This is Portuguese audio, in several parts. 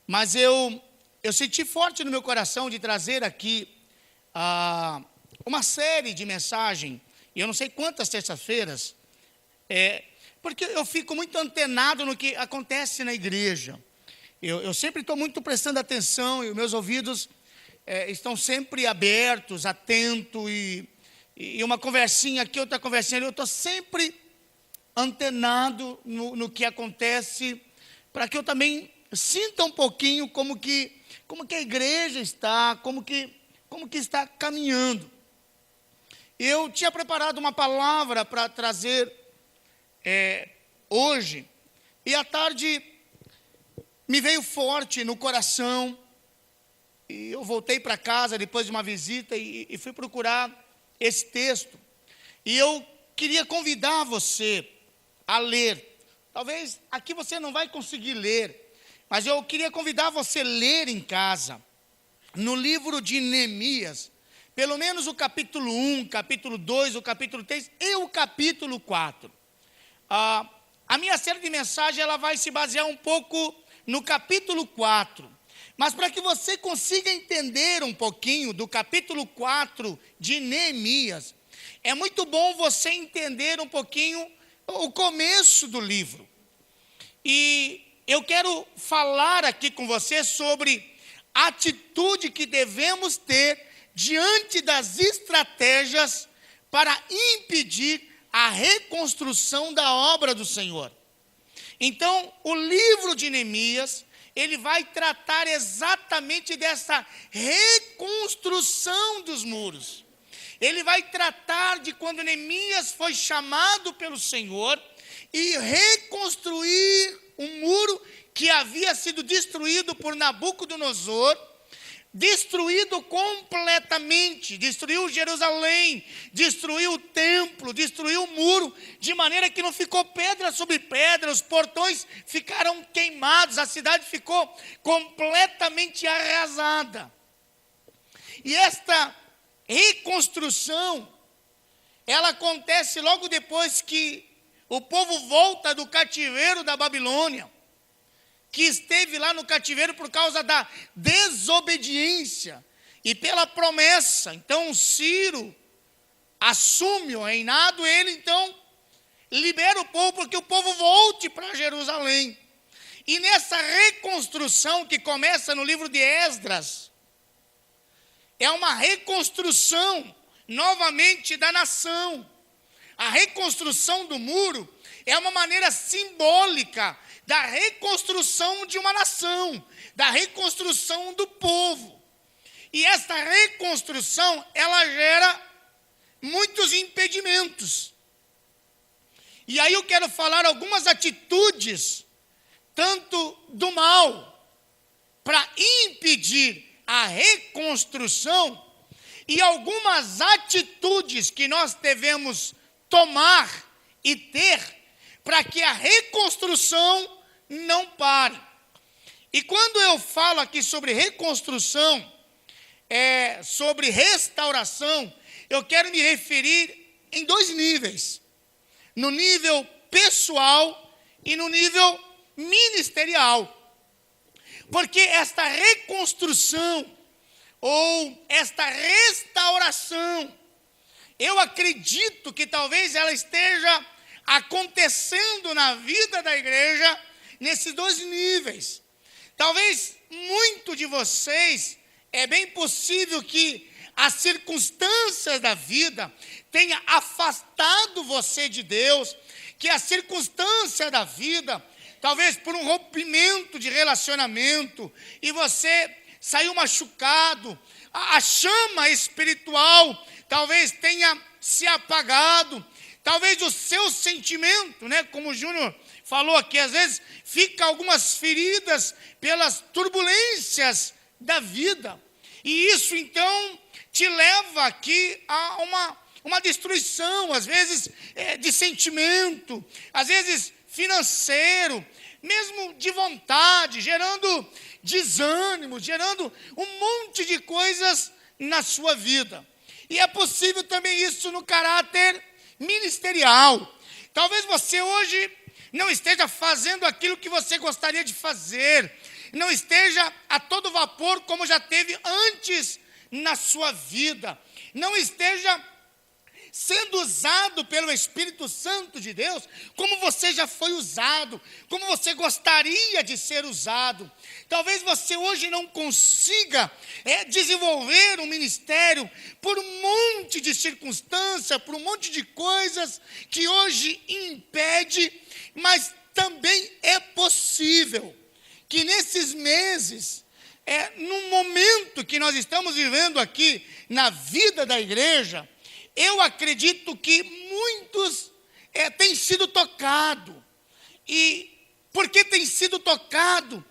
Mas eu senti forte no meu coração de trazer aqui uma série de mensagens, e eu não sei quantas terças-feiras, porque eu fico muito antenado no que acontece na igreja. Eu sempre estou muito prestando atenção, e os meus ouvidos estão sempre abertos, atentos, e uma conversinha aqui, outra conversinha ali, eu estou sempre antenado no que acontece, para que eu também sinta um pouquinho como que a igreja está, como que está caminhando. Eu tinha preparado uma palavra para trazer hoje, e à tarde me veio forte no coração, e eu voltei para casa depois de uma visita e fui procurar esse texto, e eu queria convidar você a ler. Talvez aqui você não vai conseguir ler, mas eu queria convidar você a ler em casa, no livro de Neemias, pelo menos o capítulo 1, capítulo 2, o capítulo 3 e o capítulo 4. A minha série de mensagens ela vai se basear um pouco no capítulo 4. Mas para que você consiga entender um pouquinho do capítulo 4 de Neemias, é muito bom você entender um pouquinho o começo do livro. E eu quero falar aqui com você sobre a atitude que devemos ter diante das estratégias para impedir a reconstrução da obra do Senhor. Então, o livro de Neemias, ele vai tratar exatamente dessa reconstrução dos muros. Ele vai tratar de quando Neemias foi chamado pelo Senhor e reconstruir um muro que havia sido destruído por Nabucodonosor, destruído completamente, destruiu Jerusalém, destruiu o templo, destruiu o muro, de maneira que não ficou pedra sobre pedra, os portões ficaram queimados, a cidade ficou completamente arrasada. E esta reconstrução, ela acontece logo depois que o povo volta do cativeiro da Babilônia, que esteve lá no cativeiro por causa da desobediência e pela promessa. Então Ciro assume o reinado, ele então libera o povo porque o povo volte para Jerusalém. E nessa reconstrução que começa no livro de Esdras, é uma reconstrução novamente da nação. A reconstrução do muro é uma maneira simbólica da reconstrução de uma nação, da reconstrução do povo. E esta reconstrução, ela gera muitos impedimentos. E aí eu quero falar algumas atitudes, tanto do mal, para impedir a reconstrução, e algumas atitudes que nós devemos tomar e ter para que a reconstrução não pare. E quando eu falo aqui sobre reconstrução, sobre restauração, eu quero me referir em dois níveis: no nível pessoal e no nível ministerial. Porque esta reconstrução ou esta restauração, eu acredito que talvez ela esteja acontecendo na vida da igreja nesses dois níveis. Talvez muito de vocês, é bem possível que as circunstâncias da vida tenha afastado você de Deus, que a circunstância da vida, talvez por um rompimento de relacionamento, e você saiu machucado, a chama espiritual talvez tenha se apagado, talvez o seu sentimento, como o Júnior falou aqui, às vezes fica algumas feridas pelas turbulências da vida, e isso então te leva aqui a uma destruição, às vezes de sentimento, às vezes financeiro, mesmo de vontade, gerando desânimo, gerando um monte de coisas na sua vida. E é possível também isso no caráter ministerial. Talvez você hoje não esteja fazendo aquilo que você gostaria de fazer, não esteja a todo vapor como já teve antes na sua vida, não esteja sendo usado pelo Espírito Santo de Deus, como você já foi usado, como você gostaria de ser usado. Talvez você hoje não consiga desenvolver um ministério por um monte de circunstâncias, por um monte de coisas que hoje impede, mas também é possível que nesses meses, num momento que nós estamos vivendo aqui na vida da igreja, eu acredito que muitos têm sido tocados. E porque tem sido tocado,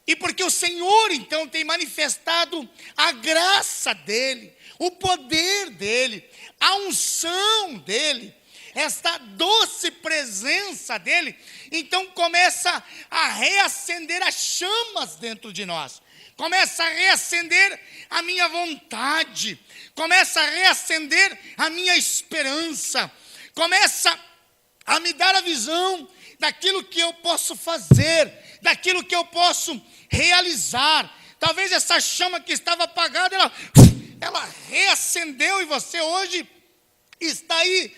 e porque o Senhor então tem manifestado a graça dEle, o poder dEle, a unção dEle, esta doce presença dEle, então começa a reacender as chamas dentro de nós. Começa a reacender a minha vontade, começa a reacender a minha esperança, começa a me dar a visão daquilo que eu posso fazer, daquilo que eu posso realizar. Talvez essa chama que estava apagada, ela reacendeu e você hoje está aí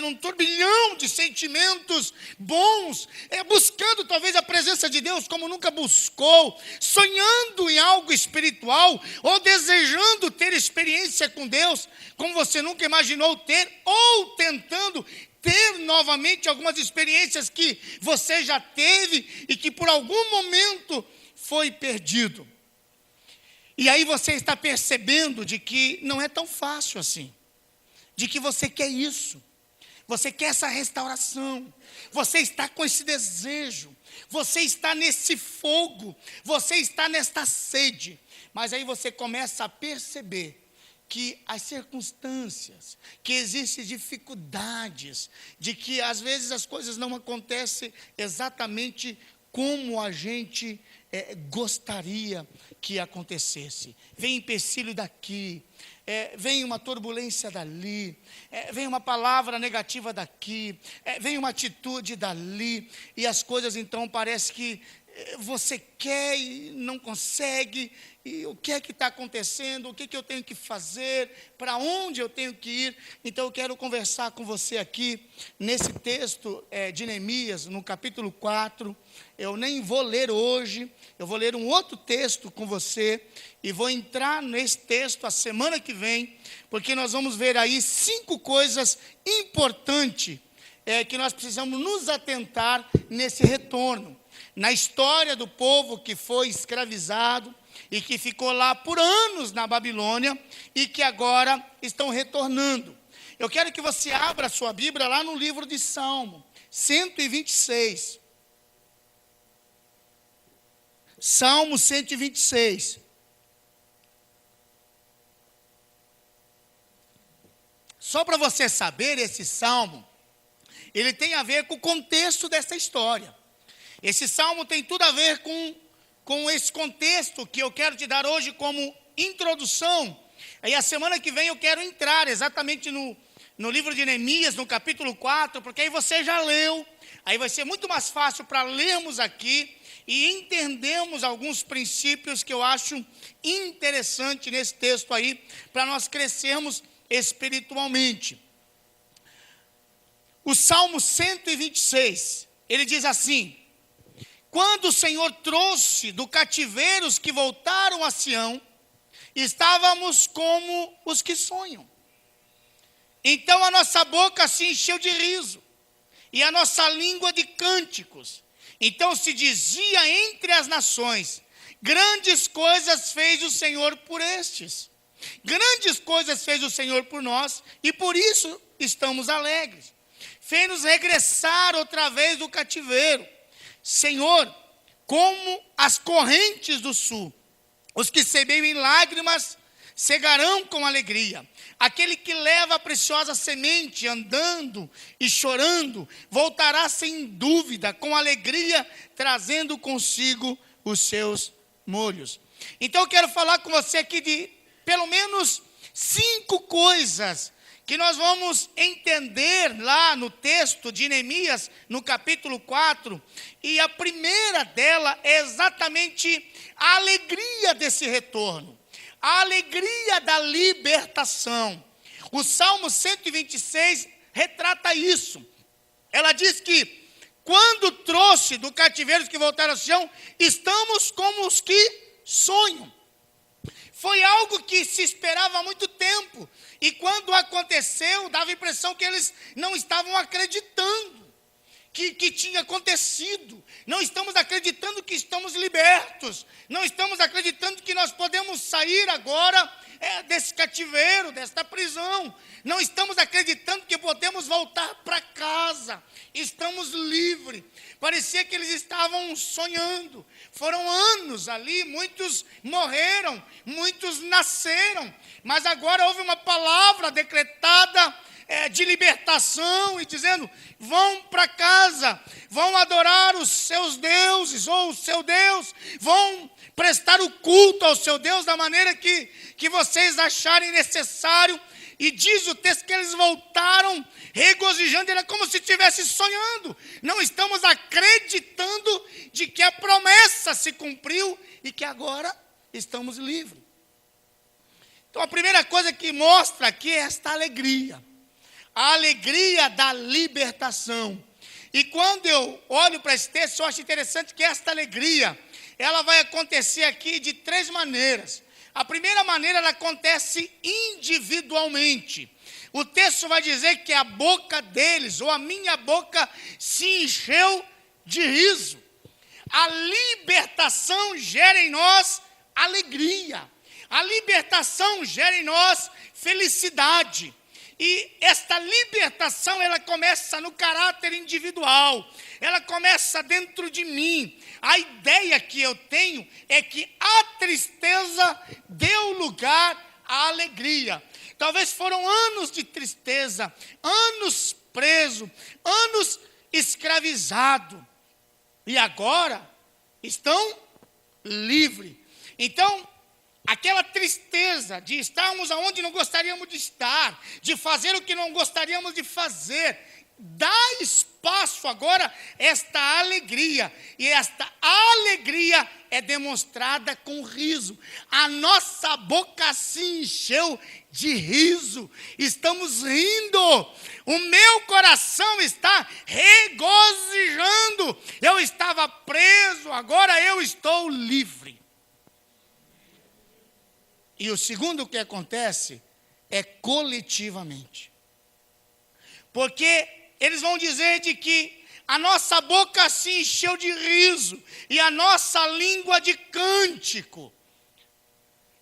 num turbilhão de sentimentos bons, buscando talvez a presença de Deus como nunca buscou, sonhando em algo espiritual, ou desejando ter experiência com Deus, como você nunca imaginou ter, ou tentando ter novamente algumas experiências que você já teve, e que por algum momento foi perdido. E aí você está percebendo de que não é tão fácil assim, de que você quer isso, você quer essa restauração, você está com esse desejo, você está nesse fogo, você está nesta sede, mas aí você começa a perceber que as circunstâncias, que existem dificuldades, de que às vezes as coisas não acontecem exatamente como a gente gostaria que acontecesse. Vem empecilho daqui, vem uma turbulência dali, vem uma palavra negativa daqui, vem uma atitude dali, e as coisas então parece que você quer e não consegue, e o que é que está acontecendo, o que eu tenho que fazer, para onde eu tenho que ir. Então eu quero conversar com você aqui, nesse texto de Neemias, no capítulo 4, eu nem vou ler hoje, eu vou ler um outro texto com você, e vou entrar nesse texto a semana que vem, porque nós vamos ver aí 5 coisas importantes, que nós precisamos nos atentar nesse retorno. Na história do povo que foi escravizado e que ficou lá por anos na Babilônia e que agora estão retornando. Eu quero que você abra a sua Bíblia lá no livro de Salmo 126. Salmo 126. Só para você saber, esse salmo, ele tem a ver com o contexto dessa história. Esse salmo tem tudo a ver com esse contexto que eu quero te dar hoje como introdução. Aí a semana que vem eu quero entrar exatamente no livro de Neemias, no capítulo 4, porque aí você já leu, aí vai ser muito mais fácil para lermos aqui e entendermos alguns princípios que eu acho interessante nesse texto aí, para nós crescermos espiritualmente. O Salmo 126, ele diz assim: quando o Senhor trouxe do cativeiro os que voltaram a Sião, estávamos como os que sonham. Então a nossa boca se encheu de riso, e a nossa língua de cânticos. Então se dizia entre as nações: grandes coisas fez o Senhor por estes. Grandes coisas fez o Senhor por nós, e por isso estamos alegres. Fez-nos regressar outra vez do cativeiro. Senhor, como as correntes do sul, os que semeiam em lágrimas cegarão com alegria. Aquele que leva a preciosa semente andando e chorando, voltará sem dúvida, com alegria, trazendo consigo os seus molhos. Então eu quero falar com você aqui de pelo menos 5 coisas que nós vamos entender lá no texto de Neemias, no capítulo 4, e a primeira dela é exatamente a alegria desse retorno, a alegria da libertação. O Salmo 126 retrata isso. Ela diz que quando trouxe do cativeiro os que voltaram ao Sião, estamos como os que sonham. Foi algo que se esperava há muito tempo. E quando aconteceu, dava a impressão que eles não estavam acreditando que tinha acontecido. Não estamos acreditando que estamos libertos. Não estamos acreditando que nós podemos sair agora desse cativeiro, desta prisão. Não estamos acreditando que podemos voltar para casa. Estamos livres. Parecia que eles estavam sonhando. Foram anos ali, muitos morreram, muitos nasceram. Mas agora houve uma palavra decretada de libertação e dizendo: vão para casa, vão adorar os seus deuses ou o seu Deus, vão prestar o culto ao seu Deus da maneira que vocês acharem necessário. E diz o texto que eles voltaram regozijando, era como se estivesse sonhando. Não estamos acreditando de que a promessa se cumpriu e que agora estamos livres. Então a primeira coisa que mostra aqui é esta alegria. A alegria da libertação. E quando eu olho para esse texto, eu acho interessante que esta alegria, ela vai acontecer aqui de 3 maneiras. A primeira maneira, ela acontece individualmente. O texto vai dizer que a boca deles, ou a minha boca, se encheu de riso. A libertação gera em nós alegria. A libertação gera em nós felicidade. E esta libertação, ela começa no caráter individual. Ela começa dentro de mim. A ideia que eu tenho é que a tristeza deu lugar à alegria. Talvez foram anos de tristeza, anos preso, anos escravizado. E agora estão livres. Então, aquela tristeza de estarmos aonde não gostaríamos de estar, de fazer o que não gostaríamos de fazer, dá espaço agora esta alegria. E esta alegria é demonstrada com riso. A nossa boca se encheu de riso. Estamos rindo. O meu coração está regozijando. Eu estava preso, agora eu estou livre. E o segundo que acontece é coletivamente. Porque eles vão dizer de que a nossa boca se encheu de riso e a nossa língua de cântico.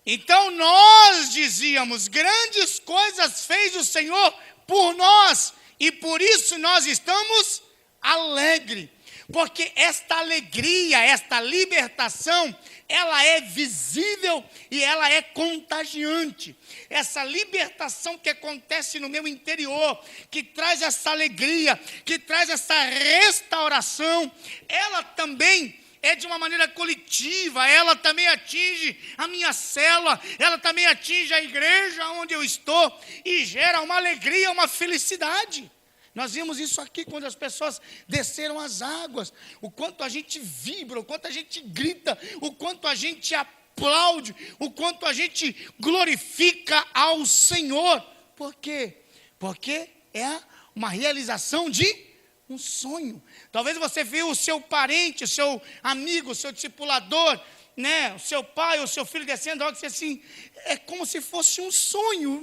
Então nós dizíamos: grandes coisas fez o Senhor por nós e por isso nós estamos alegres. Porque esta alegria, esta libertação, ela é visível e ela é contagiante. Essa libertação que acontece no meu interior, que traz essa alegria, que traz essa restauração, ela também é de uma maneira coletiva, ela também atinge a minha célula, ela também atinge a igreja onde eu estou e gera uma alegria, uma felicidade. Nós vimos isso aqui quando as pessoas desceram as águas, o quanto a gente vibra, o quanto a gente grita, o quanto a gente aplaude, o quanto a gente glorifica ao Senhor. Por quê? Porque é uma realização de um sonho. Talvez você viu o seu parente, o seu amigo, o seu discipulador, né, o seu pai, o seu filho descendo, algo assim, é como se fosse um sonho,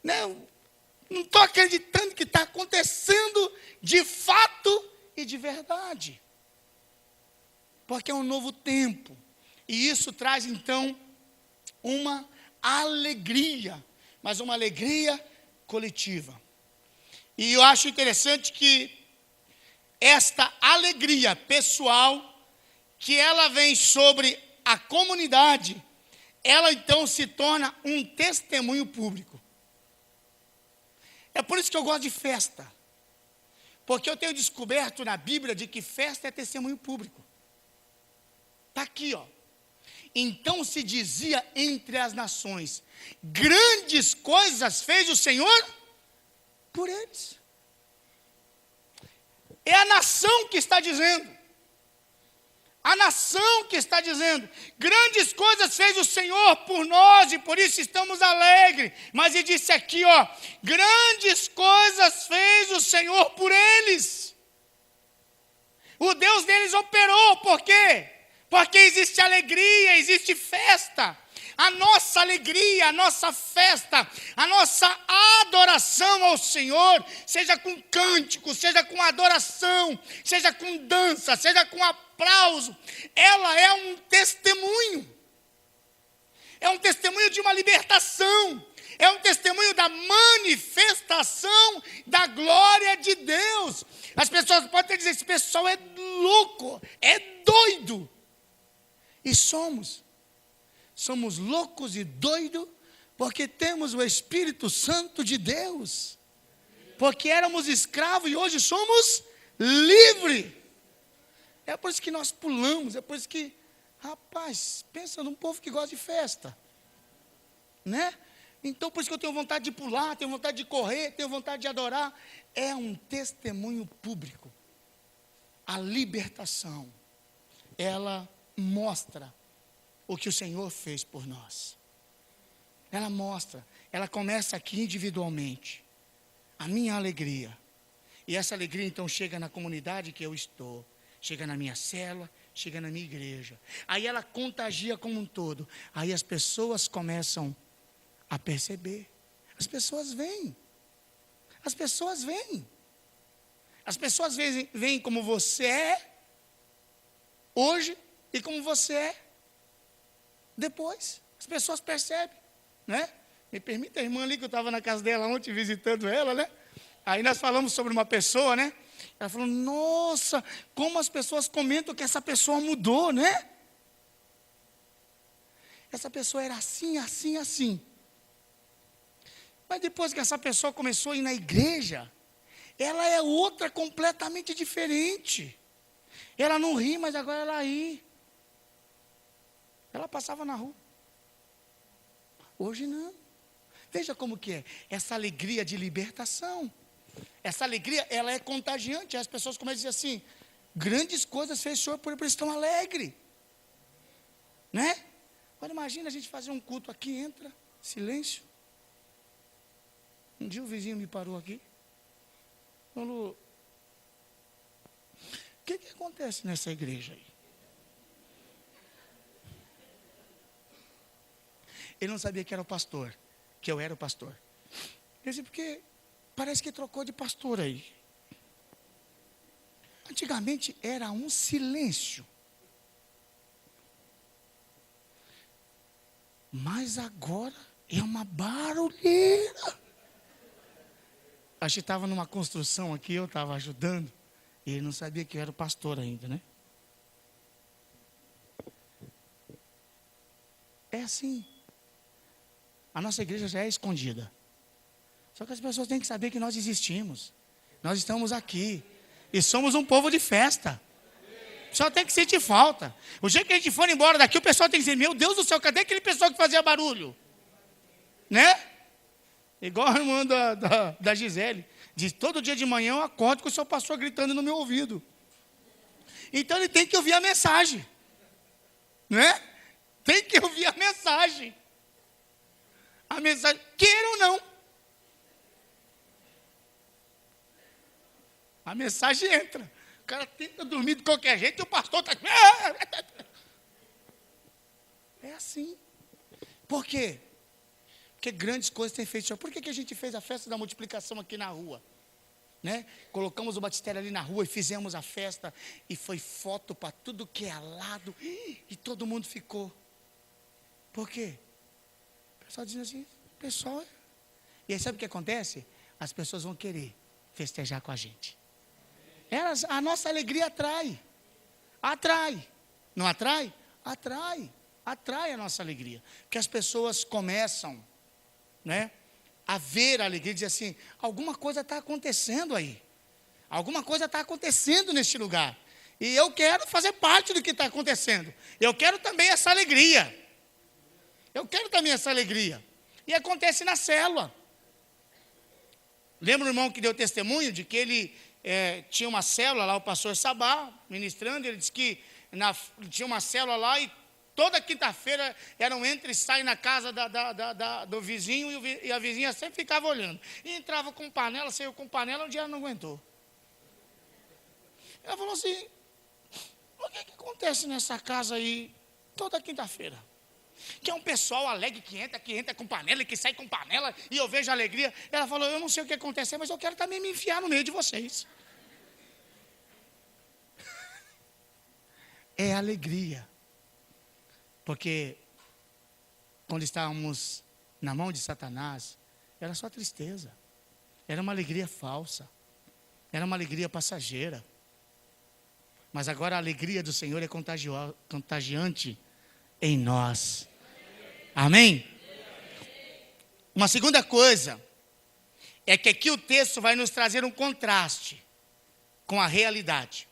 né? Não estou acreditando que está acontecendo de fato e de verdade. Porque é um novo tempo. E isso traz então uma alegria, mas uma alegria coletiva. E eu acho interessante que esta alegria pessoal, que ela vem sobre a comunidade, ela então se torna um testemunho público. É por isso que eu gosto de festa. Porque eu tenho descoberto na Bíblia de que festa é testemunho público. Está aqui, ó. Então se dizia entre as nações: grandes coisas fez o Senhor por eles. É a nação que está dizendo. A nação que está dizendo: grandes coisas fez o Senhor por nós e por isso estamos alegres. Mas ele disse aqui, ó, grandes coisas fez o Senhor por eles. O Deus deles operou, por quê? Porque existe alegria, existe festa. A nossa alegria, a nossa festa, a nossa adoração ao Senhor, seja com cântico, seja com adoração, seja com dança, seja com aplauso, ela é um testemunho. É um testemunho de uma libertação. É um testemunho da manifestação da glória de Deus. As pessoas podem até dizer: esse pessoal é louco, é doido. E somos loucos e doidos porque temos o Espírito Santo de Deus. Porque éramos escravos e hoje somos livres. É por isso que nós pulamos, é por isso que, rapaz, pensa num povo que gosta de festa, né? Então, por isso que eu tenho vontade de pular, tenho vontade de correr, tenho vontade de adorar. É um testemunho público. A libertação, ela mostra o que o Senhor fez por nós. Ela mostra, ela começa aqui individualmente. A minha alegria. E essa alegria então chega na comunidade que eu estou. Chega na minha célula, chega na minha igreja. Aí ela contagia como um todo. Aí as pessoas começam a perceber. As pessoas vêm. As pessoas vêm. As pessoas veem como você é hoje e como você é depois. As pessoas percebem, né? Me permita, a irmã ali que eu estava na casa dela ontem visitando ela, né? Aí nós falamos sobre uma pessoa, né? Ela falou: nossa, como as pessoas comentam que essa pessoa mudou, né? Essa pessoa era assim, assim, assim. Mas depois que essa pessoa começou a ir na igreja, ela é outra completamente diferente. Ela não ri, mas agora ela ri. Ela passava na rua. Hoje não. Veja como que é. Essa alegria de libertação. Essa alegria, ela é contagiante. As pessoas começam a dizer assim: grandes coisas fez o Senhor, por isso estão alegres. Né? Agora imagina a gente fazer um culto aqui, entra, silêncio. Um dia o vizinho me parou aqui. Falou: o que acontece nessa igreja aí? Ele não sabia que era o pastor, que eu era o pastor. Eu disse: porque parece que trocou de pastor aí. Antigamente era um silêncio. Mas agora é uma barulheira. A gente estava numa construção aqui, eu estava ajudando, e ele não sabia que eu era o pastor ainda, né? É assim. A nossa igreja já é escondida. Só que as pessoas têm que saber que nós existimos. Nós estamos aqui. E somos um povo de festa. Só tem que sentir falta. O dia que a gente for embora daqui, o pessoal tem que dizer: meu Deus do céu, cadê aquele pessoal que fazia barulho? Né? Igual a irmã da Gisele. Diz: todo dia de manhã eu acordo com o seu pastor gritando no meu ouvido. Então ele tem que ouvir a mensagem. Né? Tem que ouvir a mensagem. A mensagem, queira ou não. A mensagem entra. O cara tenta dormir de qualquer jeito e o pastor está... É assim. Por quê? Porque grandes coisas têm feito. Por que a gente fez a festa da multiplicação aqui na rua? Né? Colocamos o batistério ali na rua e fizemos a festa. E foi foto para tudo que é lado. E todo mundo ficou. Por quê? O pessoal dizendo assim, pessoal... E aí sabe o que acontece? As pessoas vão querer festejar com a gente. A nossa alegria atrai. Atrai. Não atrai? Atrai. Atrai a nossa alegria. Porque as pessoas começam, né, a ver a alegria e dizer assim: alguma coisa está acontecendo aí. Alguma coisa está acontecendo neste lugar. E eu quero fazer parte do que está acontecendo. Eu quero também essa alegria. Eu quero também essa alegria. E acontece na célula. Lembra o irmão que deu testemunho de que ele tinha uma célula lá, o pastor Sabá, ministrando, ele disse que tinha uma célula lá e toda quinta-feira era um entra e sai na casa do vizinho e a vizinha sempre ficava olhando. E entrava com panela, saiu com panela, um dia ela não aguentou. Ela falou assim, o que acontece nessa casa aí toda quinta-feira? Que é um pessoal alegre que entra com panela e que sai com panela, e eu vejo alegria. Ela falou, eu não sei o que acontece, mas eu quero também me enfiar no meio de vocês. É alegria. Porque quando estávamos na mão de Satanás, era só tristeza. Era uma alegria falsa. Era uma alegria passageira. Mas agora a alegria do Senhor é contagiante em nós. Amém? Uma segunda coisa é que aqui o texto vai nos trazer um contraste com a realidade.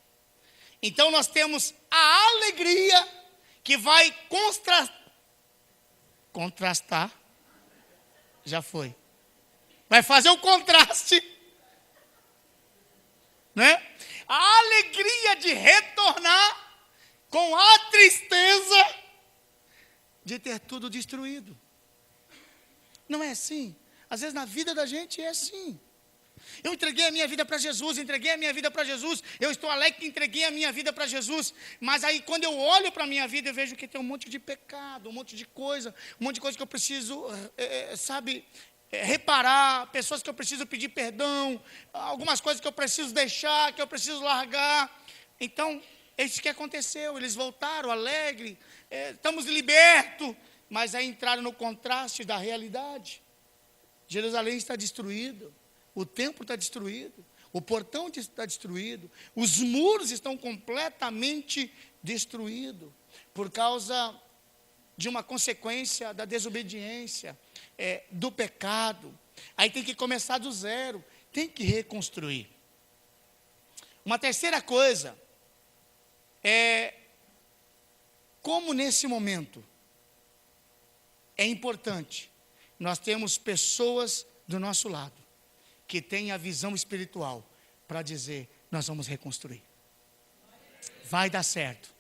Então nós temos a alegria que vai contrastar. Já foi. Vai fazer o contraste, né? A alegria de retornar com a tristeza de ter tudo destruído. Não é assim? Às vezes na vida da gente é assim. Eu entreguei a minha vida para Jesus, eu estou alegre que entreguei a minha vida para Jesus, mas aí quando eu olho para a minha vida, eu vejo que tem um monte de pecado, um monte de coisa que eu preciso, reparar, pessoas que eu preciso pedir perdão, algumas coisas que eu preciso deixar, que eu preciso largar. Então, é isso que aconteceu, eles voltaram alegre, estamos libertos, mas aí entraram no contraste da realidade. Jerusalém está destruído, o templo está destruído, o portão está destruído, os muros estão completamente destruídos, por causa de uma consequência da desobediência, do pecado. Aí tem que começar do zero, tem que reconstruir. Uma terceira coisa é como nesse momento é importante nós temos pessoas do nosso lado que têm a visão espiritual para dizer, nós vamos reconstruir. Vai dar certo.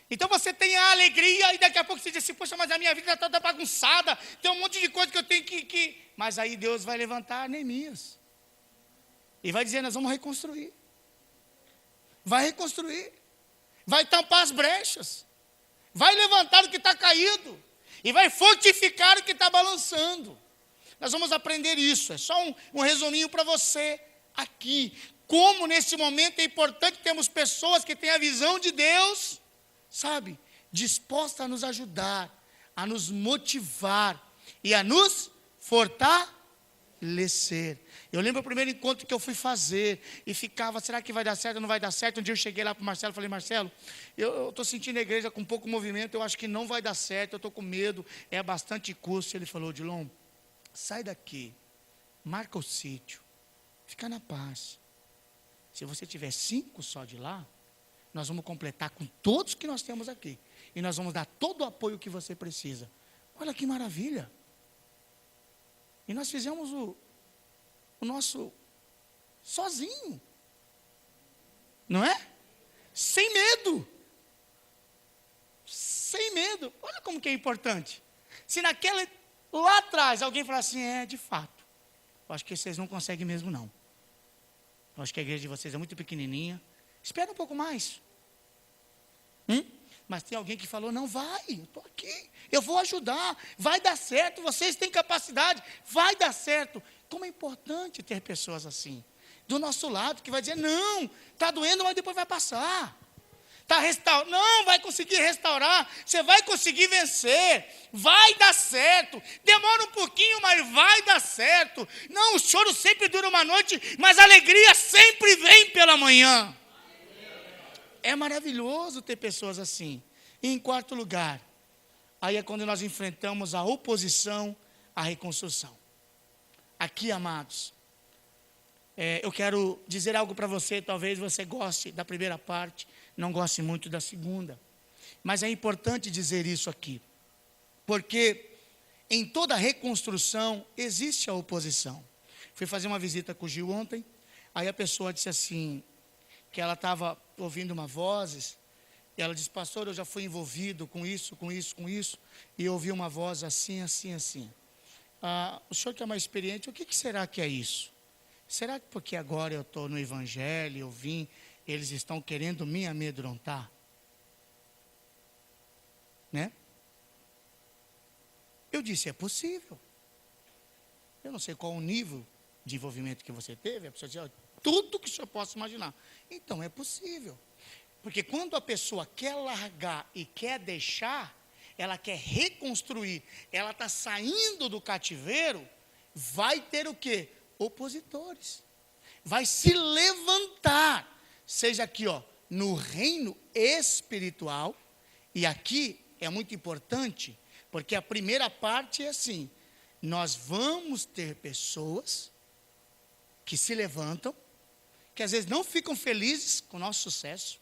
Então você tem a alegria e daqui a pouco você diz assim, poxa, mas a minha vida está toda bagunçada, tem um monte de coisa que eu tenho que... Mas aí Deus vai levantar Neemias e vai dizer, nós vamos reconstruir. Vai reconstruir. Vai tampar as brechas. Vai levantar o que está caído. E vai fortificar o que está balançando. Nós vamos aprender isso. É só um resuminho para você aqui. Como nesse momento é importante termos pessoas que têm a visão de Deus, sabe, disposta a nos ajudar, a nos motivar e a nos fortalecer. Eu lembro o primeiro encontro que eu fui fazer e ficava, será que vai dar certo ou não vai dar certo? Um dia eu cheguei lá para o Marcelo e falei, Marcelo, eu estou sentindo a igreja com pouco movimento, eu acho que não vai dar certo, eu estou com medo, é bastante custo. Ele falou, Odilon, sai daqui, marca o sítio, fica na paz. Se você tiver 5 só de lá, nós vamos completar com todos que nós temos aqui. E nós vamos dar todo o apoio que você precisa. Olha que maravilha. E nós fizemos o nosso sozinho. Não é? Sem medo. Sem medo. Olha como que é importante. Se naquela lá atrás alguém falar assim, de fato, eu acho que vocês não conseguem mesmo não. Eu acho que a igreja de vocês é muito pequenininha. Espera um pouco mais. Mas tem alguém que falou, não, vai, eu estou aqui, eu vou ajudar, vai dar certo, vocês têm capacidade, vai dar certo. Como é importante ter pessoas assim, do nosso lado, que vai dizer, não, está doendo, mas depois vai passar. Está restaurando, não, vai conseguir restaurar, você vai conseguir vencer, vai dar certo, demora um pouquinho, mas vai dar certo. Não, o choro sempre dura uma noite, mas a alegria sempre vem pela manhã. É maravilhoso ter pessoas assim. E em quarto lugar, aí é quando nós enfrentamos a oposição à reconstrução. Aqui, amados, Eu quero dizer algo para você, talvez você goste da primeira parte, não goste muito da segunda. Mas é importante dizer isso aqui, porque em toda reconstrução existe a oposição. Fui fazer uma visita com o Gil ontem, aí a pessoa disse assim, que ela estava ouvindo uma voz, e ela disse, pastor, eu já fui envolvido com isso, e eu ouvi uma voz assim, assim, assim. O senhor que é mais experiente, o que será que é isso? Será que porque agora eu estou no evangelho, eu vim, eles estão querendo me amedrontar? Né? Eu disse, é possível. Eu não sei qual o nível de envolvimento que você teve, a pessoa disse, tudo que o senhor possa imaginar. Então é possível. Porque quando a pessoa quer largar e quer deixar, ela quer reconstruir, ela está saindo do cativeiro, vai ter o quê? Opositores. Vai se levantar, seja aqui, no reino espiritual, e aqui é muito importante, porque a primeira parte é assim, nós vamos ter pessoas que se levantam, que às vezes não ficam felizes com o nosso sucesso,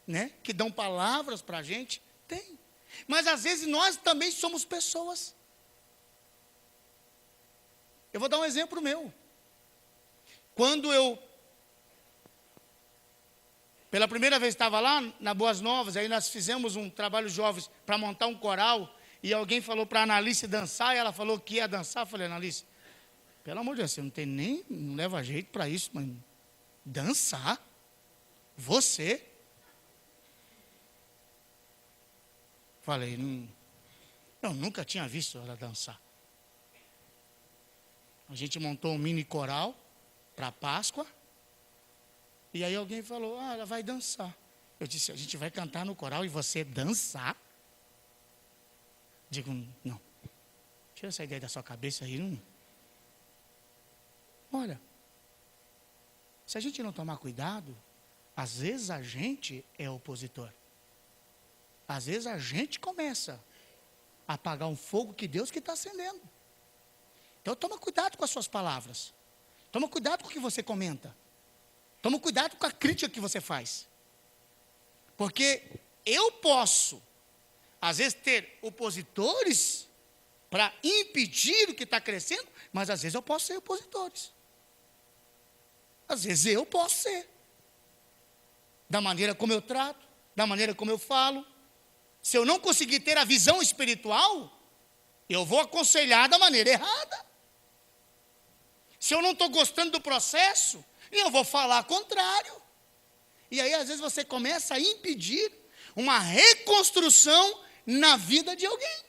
né? Que dão palavras para a gente, tem. Mas às vezes nós também somos pessoas. Eu vou dar um exemplo meu. Quando eu, pela primeira vez estava lá na Boas Novas, aí nós fizemos um trabalho jovens para montar um coral, e alguém falou para a Analice dançar, e ela falou que ia dançar. Eu falei, Analice, pelo amor de Deus, você não leva jeito para isso, mas dançar? Você? Falei, eu nunca tinha visto ela dançar. A gente montou um mini coral para Páscoa, e aí alguém falou, ela vai dançar. Eu disse, a gente vai cantar no coral e você dançar? Digo, não. Tira essa ideia da sua cabeça aí. Não. Olha, se a gente não tomar cuidado, às vezes a gente é opositor. Às vezes a gente começa a apagar um fogo que Deus que está acendendo. Então toma cuidado com as suas palavras. Toma cuidado com o que você comenta. Toma cuidado com a crítica que você faz. Porque eu posso, às vezes, ter opositores para impedir o que está crescendo, mas às vezes eu posso ser opositores. Às vezes eu posso ser. Da maneira como eu trato, da maneira como eu falo. Se eu não conseguir ter a visão espiritual, eu vou aconselhar da maneira errada. Se eu não estou gostando do processo, eu vou falar contrário. E aí, às vezes, você começa a impedir uma reconstrução na vida de alguém.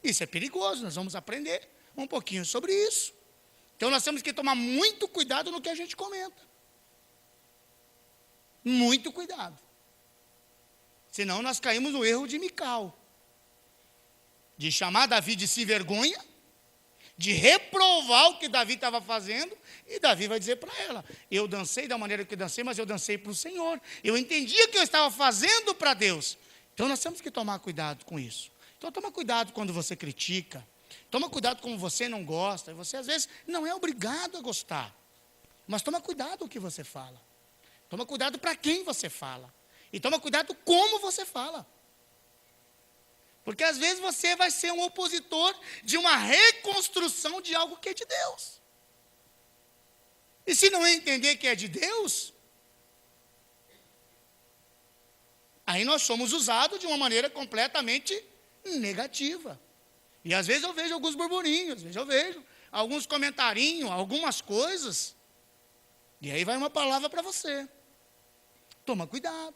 Isso é perigoso, nós vamos aprender um pouquinho sobre isso. Então, nós temos que tomar muito cuidado no que a gente comenta. Muito cuidado. Senão, nós caímos no erro de Mical. De chamar Davi de sem vergonha, de reprovar o que Davi estava fazendo, e Davi vai dizer para ela, eu dancei da maneira que dancei, mas eu dancei para o Senhor, eu entendi o que eu estava fazendo para Deus. Então nós temos que tomar cuidado com isso. Então toma cuidado quando você critica, toma cuidado como você não gosta, você às vezes não é obrigado a gostar, mas toma cuidado com o que você fala, toma cuidado para quem você fala, e toma cuidado como você fala. Porque às vezes você vai ser um opositor de uma reconstrução de algo que é de Deus. E se não entender que é de Deus, aí nós somos usados de uma maneira completamente negativa. E às vezes eu vejo alguns burburinhos, às vezes eu vejo alguns comentarinhos, algumas coisas. E aí vai uma palavra para você. Toma cuidado.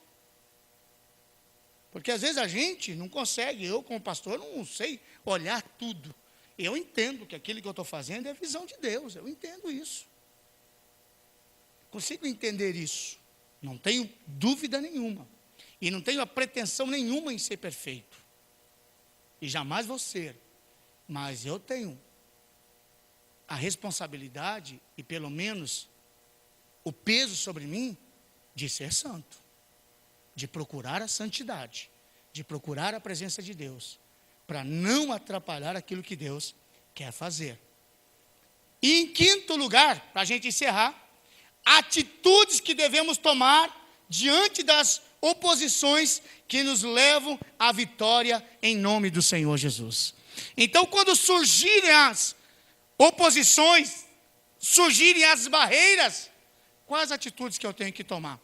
Porque às vezes a gente não consegue, eu como pastor não sei olhar tudo. Eu entendo que aquilo que eu estou fazendo é a visão de Deus, eu entendo isso. Consigo entender isso, não tenho dúvida nenhuma. E não tenho a pretensão nenhuma em ser perfeito. E jamais vou ser. Mas eu tenho a responsabilidade e pelo menos o peso sobre mim de ser santo. De procurar a santidade, de procurar a presença de Deus, para não atrapalhar aquilo que Deus quer fazer. E em quinto lugar, para a gente encerrar, atitudes que devemos tomar diante das oposições que nos levam à vitória em nome do Senhor Jesus. Então, quando surgirem as oposições, surgirem as barreiras, quais atitudes que eu tenho que tomar?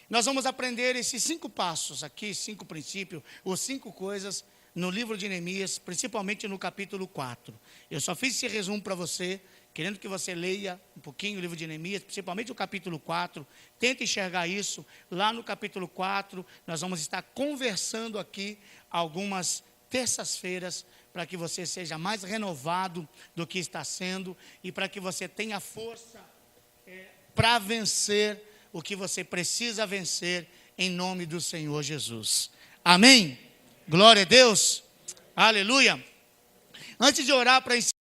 Nós vamos aprender esses 5 passos aqui, 5 princípios, ou 5 coisas no livro de Neemias, principalmente no capítulo 4. Eu só fiz esse resumo para você, querendo que você leia um pouquinho o livro de Neemias, principalmente o capítulo 4. Tenta enxergar isso. Lá no capítulo 4, nós vamos estar conversando aqui algumas terças-feiras, para que você seja mais renovado do que está sendo, e para que você tenha força para vencer o que você precisa vencer, em nome do Senhor Jesus. Amém? Glória a Deus. Aleluia. Antes de orar para encerrar,